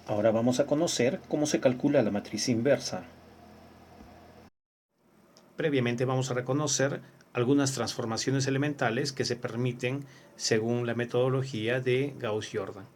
Ahora vamos a conocer cómo se calcula la matriz inversa. Previamente vamos a reconocer algunas transformaciones elementales que se permiten según la metodología de Gauss-Jordan.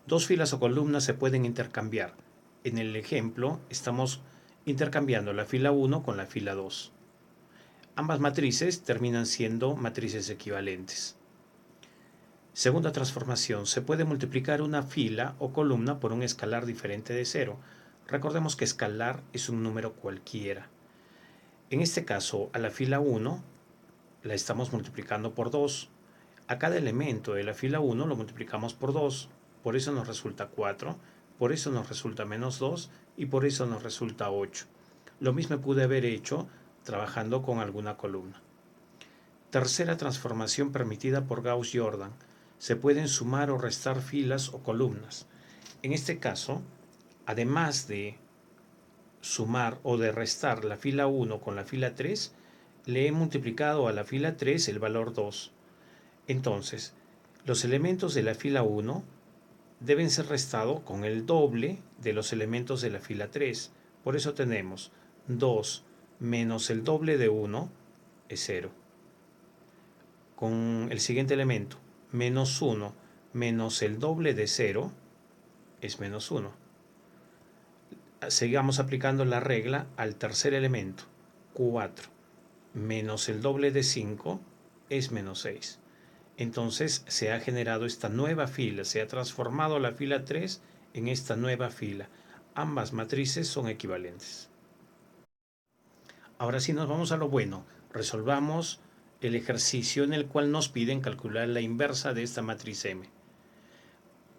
Dos filas o columnas se pueden intercambiar. En el ejemplo estamos intercambiando la fila 1 con la fila 2. Ambas matrices terminan siendo matrices equivalentes. Segunda transformación, se puede multiplicar una fila o columna por un escalar diferente de cero. Recordemos que escalar es un número cualquiera. En este caso, a la fila 1 la estamos multiplicando por 2. A cada elemento de la fila 1 lo multiplicamos por 2. Por eso nos resulta 4, por eso nos resulta menos 2 y por eso nos resulta 8. Lo mismo pude haber hecho trabajando con alguna columna. Tercera transformación permitida por Gauss-Jordan. Se pueden sumar o restar filas o columnas. En este caso, además de sumar o de restar la fila 1 con la fila 3, le he multiplicado a la fila 3 el valor 2. Entonces, los elementos de la fila 1 deben ser restados con el doble de los elementos de la fila 3. Por eso tenemos 2 menos el doble de 1 es 0. Con el siguiente elemento, menos 1 menos el doble de 0 es menos 1. Sigamos aplicando la regla al tercer elemento, 4 menos el doble de 5 es menos 6. Entonces se ha generado esta nueva fila, se ha transformado la fila 3 en esta nueva fila. Ambas matrices son equivalentes. Ahora sí nos vamos a lo bueno. Resolvamos el ejercicio en el cual nos piden calcular la inversa de esta matriz M.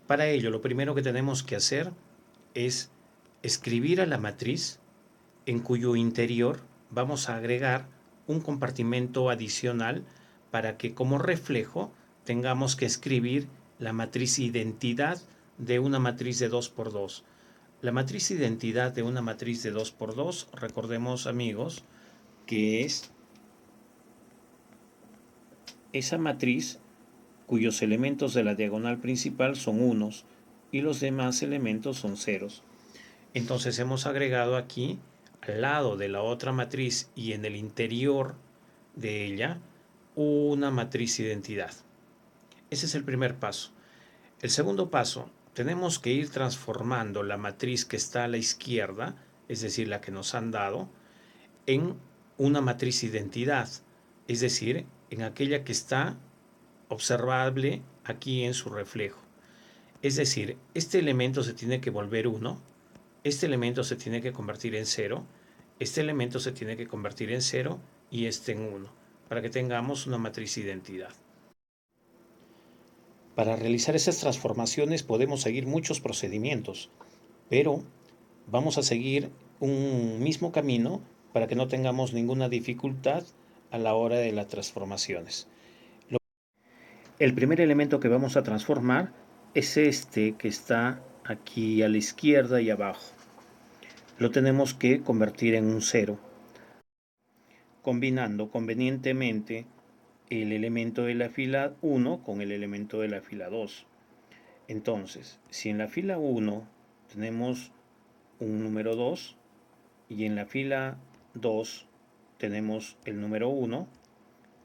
Para ello, lo primero que tenemos que hacer es escribir a la matriz en cuyo interior vamos a agregar un compartimento adicional para que como reflejo tengamos que escribir la matriz identidad de una matriz de 2 por 2. La matriz identidad de una matriz de 2 por 2, recordemos amigos, que es esa matriz cuyos elementos de la diagonal principal son unos y los demás elementos son ceros. Entonces hemos agregado aquí al lado de la otra matriz y en el interior de ella una matriz identidad. Ese es el primer paso. El segundo paso, tenemos que ir transformando la matriz que está a la izquierda, es decir, la que nos han dado, en una matriz identidad, es decir, en aquella que está observable aquí en su reflejo. Es decir, este elemento se tiene que volver 1, este elemento se tiene que convertir en 0, este elemento se tiene que convertir en 0 y este en 1, para que tengamos una matriz identidad. Para realizar esas transformaciones podemos seguir muchos procedimientos, pero vamos a seguir un mismo camino para que no tengamos ninguna dificultad a la hora de las transformaciones. El primer elemento que vamos a transformar es este que está aquí a la izquierda y abajo. Lo tenemos que convertir en un 0, combinando convenientemente el elemento de la fila 1 con el elemento de la fila 2. Entonces, si en la fila 1 tenemos un número 2 y en la fila 2 tenemos el número 1,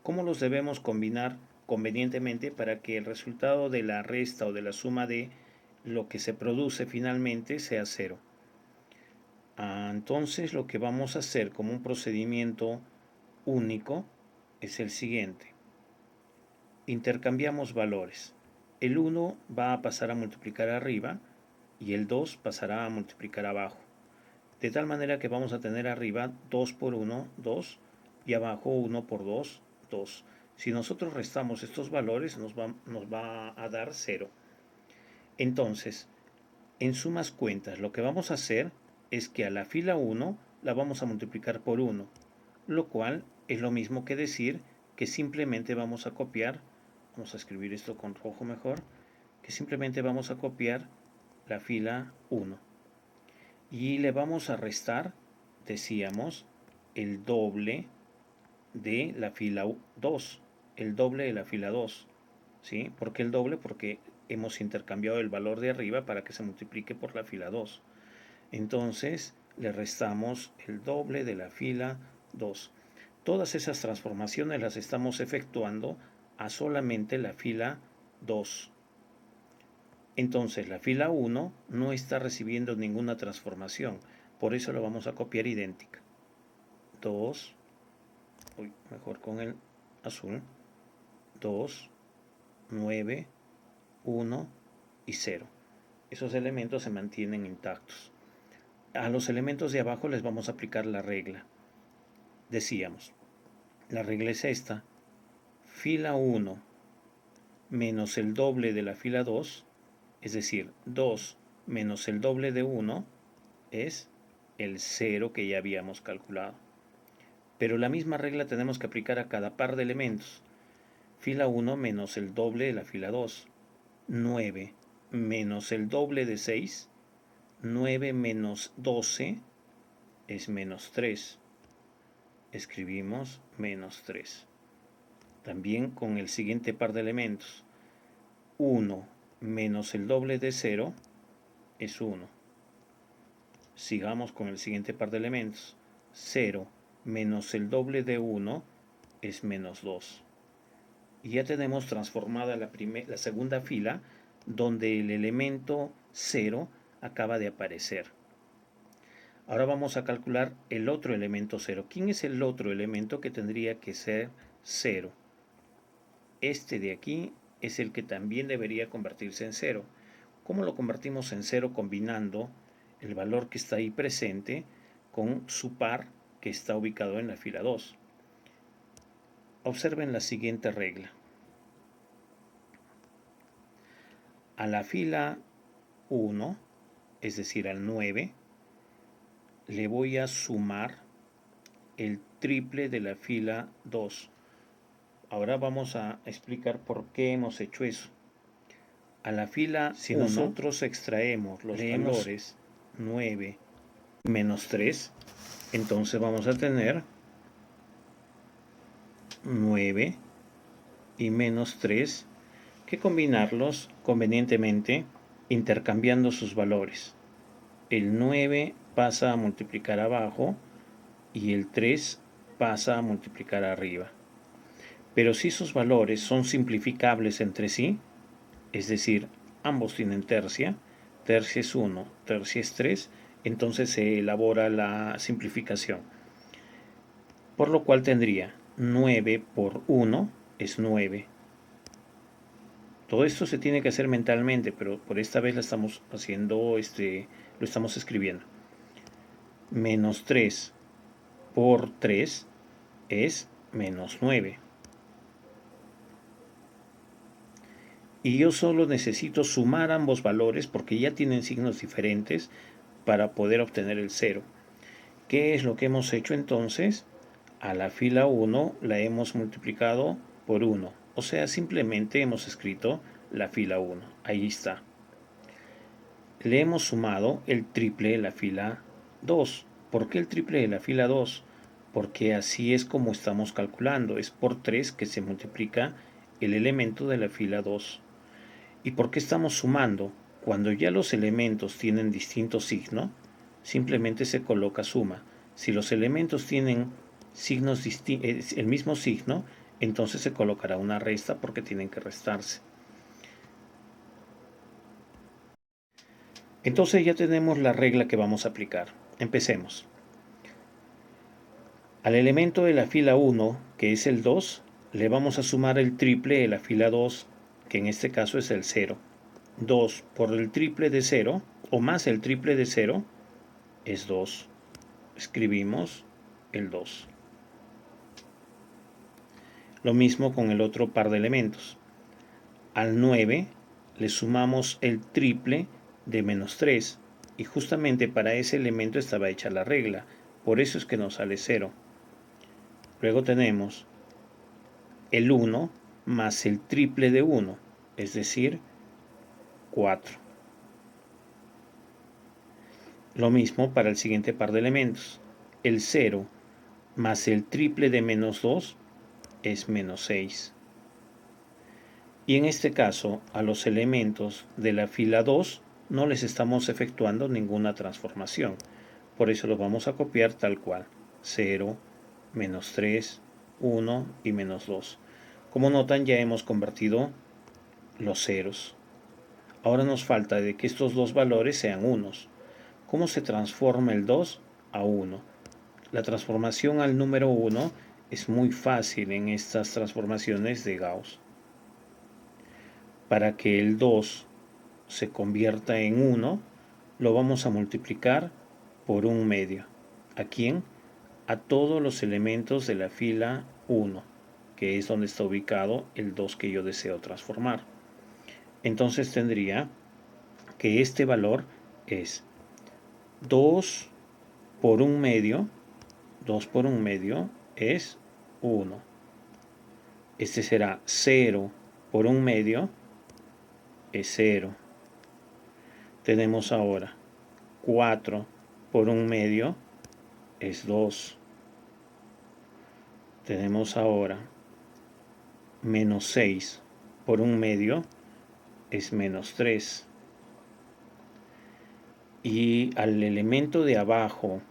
¿cómo los debemos combinar convenientemente para que el resultado de la resta o de la suma de lo que se produce finalmente sea 0? Entonces lo que vamos a hacer como un procedimiento único es el siguiente. Intercambiamos valores. El 1 va a pasar a multiplicar arriba y el 2 pasará a multiplicar abajo. De tal manera que vamos a tener arriba 2 por 1, 2, y abajo 1 por 2, 2. Si nosotros restamos estos valores nos va a dar 0. Entonces, en sumas cuentas, lo que vamos a hacer es que a la fila 1 la vamos a multiplicar por 1, lo cual es lo mismo que decir que simplemente vamos a copiar, vamos a escribir esto con rojo mejor, que simplemente vamos a copiar la fila 1. Y le vamos a restar, decíamos, el doble de la fila 2, el doble de la fila 2. ¿Sí? ¿Por qué el doble? Porque hemos intercambiado el valor de arriba para que se multiplique por la fila 2. Entonces le restamos el doble de la fila 2. Todas esas transformaciones las estamos efectuando a solamente la fila 2. Entonces la fila 1 no está recibiendo ninguna transformación, por eso la vamos a copiar idéntica. 2, mejor con el azul, 2, 9, 1 y 0. Esos elementos se mantienen intactos. A los elementos de abajo les vamos a aplicar la regla. Decíamos, la regla es esta: fila 1 menos el doble de la fila 2, es decir, 2 menos el doble de 1 es el 0 que ya habíamos calculado. Pero la misma regla tenemos que aplicar a cada par de elementos. Fila 1 menos el doble de la fila 2, 9 menos el doble de 6, 9 menos 12 es menos 3. Escribimos menos 3. También con el siguiente par de elementos. 1 menos el doble de 0 es 1. Sigamos con el siguiente par de elementos. 0 menos el doble de 1 es menos 2. Y ya tenemos transformada la segunda fila, donde el elemento 0 acaba de aparecer. Ahora vamos a calcular el otro elemento 0. ¿Quién es el otro elemento que tendría que ser 0? Este de aquí es el que también debería convertirse en 0. ¿Cómo lo convertimos en 0? Combinando el valor que está ahí presente con su par que está ubicado en la fila 2. Observen la siguiente regla. A la fila 1, es decir, al 9, le voy a sumar el triple de la fila 2. Ahora vamos a explicar por qué hemos hecho eso. A la fila, si nosotros extraemos los valores 9 menos 3, entonces vamos a tener 9 y menos 3 que combinarlos convenientemente intercambiando sus valores. El 9 pasa a multiplicar abajo y el 3 pasa a multiplicar arriba. Pero si sus valores son simplificables entre sí, es decir, ambos tienen tercia, tercia es 1, tercia es 3, entonces se elabora la simplificación. Por lo cual tendría 9 por 1 es 9. Todo esto se tiene que hacer mentalmente, pero por esta vez lo estamos haciendo, lo estamos escribiendo. Menos 3 por 3 es menos 9. Y yo solo necesito sumar ambos valores porque ya tienen signos diferentes para poder obtener el 0. ¿Qué es lo que hemos hecho entonces? A la fila 1 la hemos multiplicado por 1. O sea, simplemente hemos escrito la fila 1. Ahí está. Le hemos sumado el triple de la fila 2. ¿Por qué el triple de la fila 2? Porque así es como estamos calculando. Es por 3 que se multiplica el elemento de la fila 2. ¿Y por qué estamos sumando? Cuando ya los elementos tienen distinto signo, simplemente se coloca suma. Si los elementos tienen el mismo signo, entonces se colocará una resta porque tienen que restarse. Entonces ya tenemos la regla que vamos a aplicar. Empecemos. Al elemento de la fila 1, que es el 2, le vamos a sumar el triple de la fila 2, que en este caso es el 0. 2 por el triple de 0, o más el triple de 0, es 2. Escribimos el 2. Lo mismo con el otro par de elementos. Al 9 le sumamos el triple de menos 3, y justamente para ese elemento estaba hecha la regla, por eso es que nos sale 0. Luego tenemos el 1 más el triple de 1, es decir, 4. Lo mismo para el siguiente par de elementos. El 0 más el triple de menos 2 es menos 6. Y en este caso, a los elementos de la fila 2 no les estamos efectuando ninguna transformación. Por eso los vamos a copiar tal cual. 0, menos 3, 1 y menos 2. Como notan, ya hemos convertido los ceros. Ahora nos falta de que estos dos valores sean unos. ¿Cómo se transforma el 2 a 1? La transformación al número 1 es muy fácil en estas transformaciones de Gauss. Para que el 2 se convierta en 1, lo vamos a multiplicar por 1/2. ¿A quién? A todos los elementos de la fila 1, que es donde está ubicado el 2 que yo deseo transformar. Entonces tendría que este valor es 2 por 1/2. 2 por 1/2 es 1. Este será 0 por 1/2 es 0. Tenemos ahora 4 por 1/2 es 2. Tenemos ahora menos 6 por 1/2 es menos 3. Y al elemento de abajo,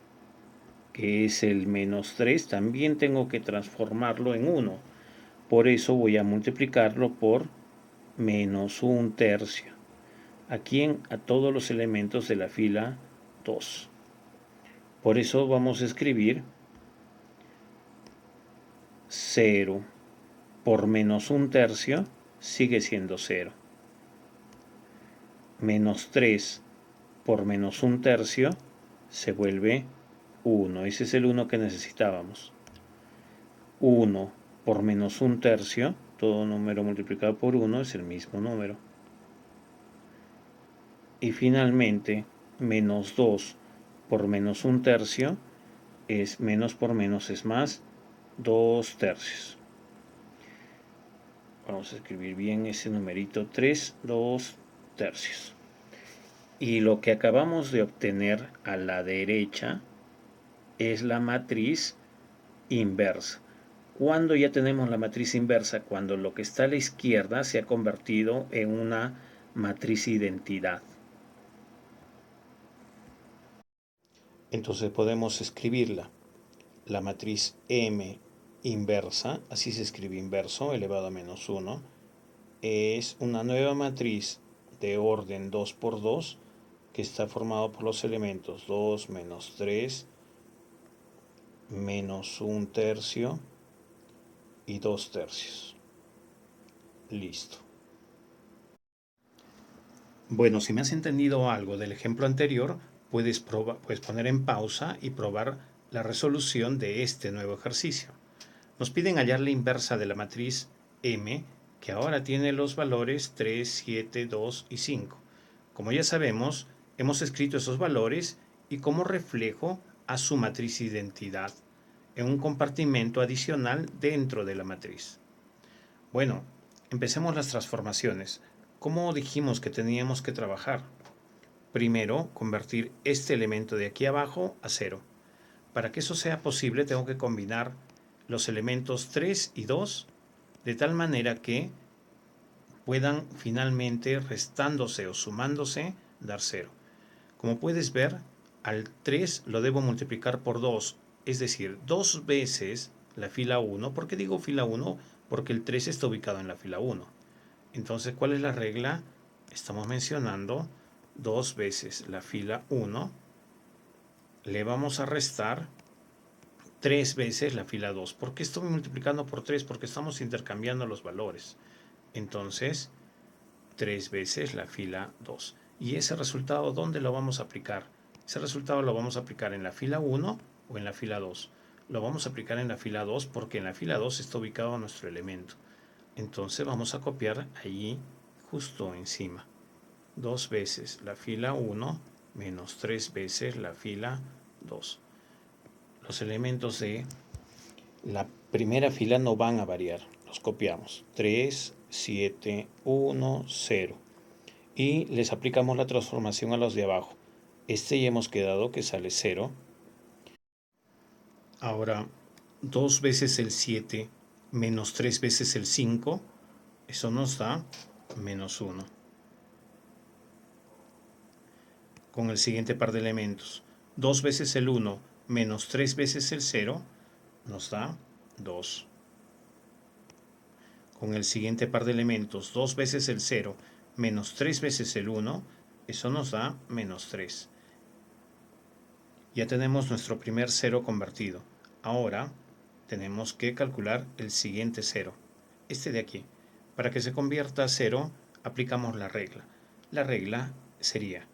que es el menos 3, también tengo que transformarlo en 1. Por eso voy a multiplicarlo por menos 1/3. ¿A quién? A todos los elementos de la fila 2. Por eso vamos a escribir 0 por menos 1/3 sigue siendo 0. Menos 3 por menos 1/3 se vuelve 1. Ese es el 1 que necesitábamos. 1 por menos 1/3, todo número multiplicado por 1 es el mismo número. Y finalmente, menos 2 por menos 1/3 es menos por menos es más, 2/3. Vamos a escribir bien ese numerito 3, 2/3. Y lo que acabamos de obtener a la derecha es la matriz inversa. ¿Cuándo ya tenemos la matriz inversa? Cuando lo que está a la izquierda se ha convertido en una matriz identidad. Entonces podemos escribirla. La matriz M inversa, así se escribe inverso, elevado a menos 1, es una nueva matriz de orden 2 por 2 que está formado por los elementos 2 menos 3 menos 1/3 y 2/3. Listo. Bueno, si me has entendido algo del ejemplo anterior, puedes poner en pausa y probar la resolución de este nuevo ejercicio. Nos piden hallar la inversa de la matriz M, que ahora tiene los valores 3, 7, 2 y 5. Como ya sabemos, hemos escrito esos valores y como reflejo a su matriz identidad en un compartimento adicional dentro de la matriz. Bueno, empecemos las transformaciones. ¿Cómo dijimos que teníamos que trabajar? Primero, convertir este elemento de aquí abajo a 0. Para que eso sea posible, tengo que combinar los elementos 3 y 2 de tal manera que puedan finalmente restándose o sumándose dar 0. Como puedes ver, al 3 lo debo multiplicar por 2, es decir, 2 veces la fila 1. ¿Por qué digo fila 1? Porque el 3 está ubicado en la fila 1. Entonces, ¿cuál es la regla? Estamos mencionando 2 veces la fila 1. Le vamos a restar 3 veces la fila 2. ¿Por qué estoy multiplicando por 3? Porque estamos intercambiando los valores. Entonces, 3 veces la fila 2. ¿Y ese resultado dónde lo vamos a aplicar? Ese resultado lo vamos a aplicar en la fila 1 o en la fila 2. Lo vamos a aplicar en la fila 2 porque en la fila 2 está ubicado nuestro elemento. Entonces vamos a copiar allí justo encima. 2 veces la fila 1 menos 3 veces la fila 2. Los elementos de la primera fila no van a variar. Los copiamos. 3, 7, 1, 0. Y les aplicamos la transformación a los de abajo. Este ya hemos quedado que sale 0. Ahora, 2 veces el 7 menos 3 veces el 5 Eso nos da menos 1. Con el siguiente par de elementos, 2 veces el 1 menos 3 veces el 0 nos da 2. Con el siguiente par de elementos, 2 veces el 0 menos 3 veces el 1, eso nos da menos 3. Ya tenemos nuestro primer 0 convertido. Ahora tenemos que calcular el siguiente 0, este de aquí. Para que se convierta a 0, aplicamos la regla. La regla sería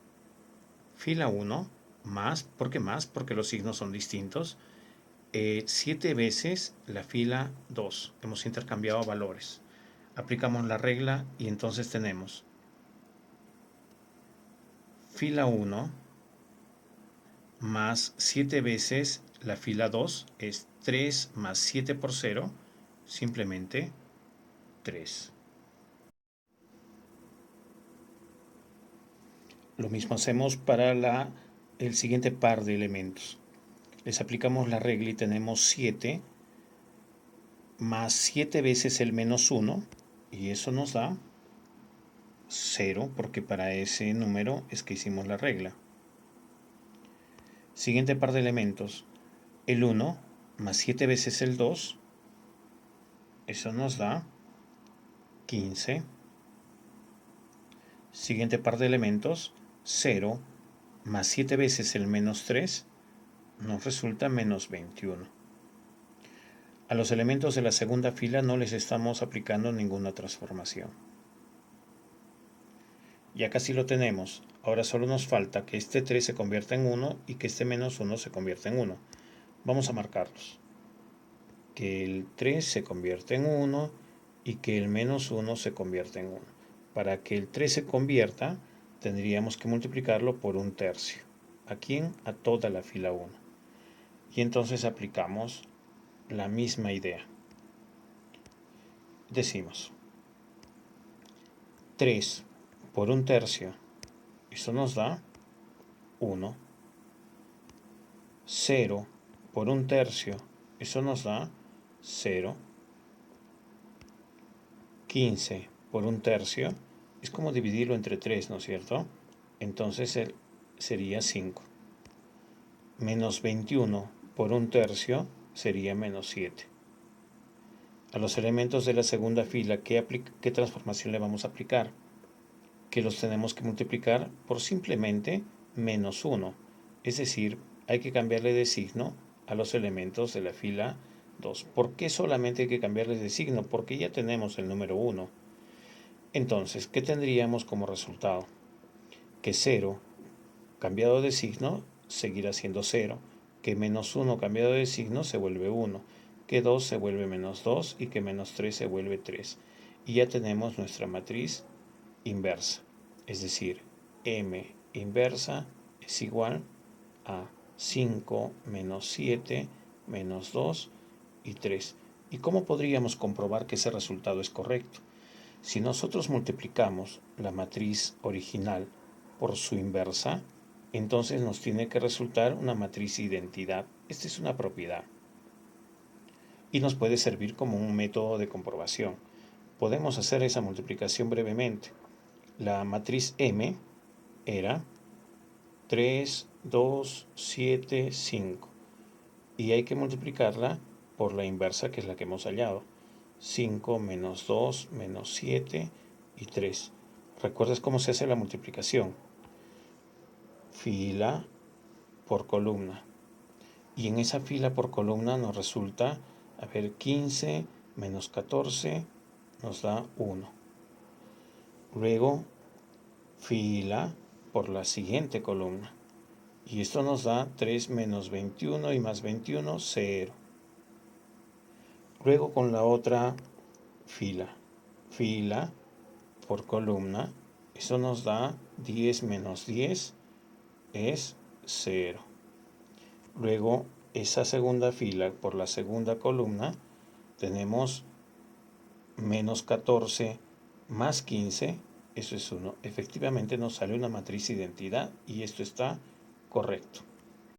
fila 1 más, ¿por qué más? Porque los signos son distintos, 7 veces la fila 2. Hemos intercambiado valores. Aplicamos la regla y entonces tenemos fila 1 más 7 veces la fila 2 es 3 más 7 por 0, simplemente 3. Lo mismo hacemos para el siguiente par de elementos. Les aplicamos la regla y tenemos 7 más 7 veces el menos 1, y eso nos da 0, porque para ese número es que hicimos la regla. Siguiente par de elementos, el 1 más 7 veces el 2, eso nos da 15. Siguiente par de elementos, 0 más 7 veces el menos 3, nos resulta menos 21. A los elementos de la segunda fila no les estamos aplicando ninguna transformación. Ya casi lo tenemos. Ahora solo nos falta que este 3 se convierta en 1 y que este menos 1 se convierta en 1. Vamos a marcarlos. Que el 3 se convierta en 1 y que el menos 1 se convierta en 1. Para que el 3 se convierta, tendríamos que multiplicarlo por 1/3. ¿A quién? A toda la fila 1. Y entonces aplicamos la misma idea. Decimos 3 por 1/3, eso nos da 1. 0 por 1/3, eso nos da 0. 15 por 1/3 es como dividirlo entre 3, ¿no es cierto? Entonces sería 5. Menos 21 por 1/3 sería menos 7. A los elementos de la segunda fila, ¿qué transformación le vamos a aplicar? Que los tenemos que multiplicar por simplemente menos 1. Es decir, hay que cambiarle de signo a los elementos de la fila 2. ¿Por qué solamente hay que cambiarles de signo? Porque ya tenemos el número 1. Entonces, ¿qué tendríamos como resultado? Que 0 cambiado de signo seguirá siendo 0, que menos 1 cambiado de signo se vuelve 1, que 2 se vuelve menos 2 y que menos 3 se vuelve 3. Y ya tenemos nuestra matriz inversa, es decir, m inversa es igual a 5 menos 7 menos 2 y 3. ¿Y cómo podríamos comprobar que ese resultado es correcto? Si nosotros multiplicamos la matriz original por su inversa, entonces nos tiene que resultar una matriz identidad. Esta es una propiedad y nos puede servir como un método de comprobación. Podemos hacer esa multiplicación brevemente. La matriz M era 3, 2, 7, 5 y hay que multiplicarla por la inversa, que es la que hemos hallado. 5 menos 2 menos 7 y 3. ¿Recuerdas cómo se hace la multiplicación? Fila por columna. Y en esa fila por columna nos resulta, 15 menos 14 nos da 1. Luego, fila por la siguiente columna. Y esto nos da 3 menos 21 y más 21, 0. Luego con la otra fila por columna, eso nos da 10 menos 10 es 0. Luego esa segunda fila por la segunda columna tenemos menos 14 más 15, eso es 1. Efectivamente nos sale una matriz identidad y esto está correcto.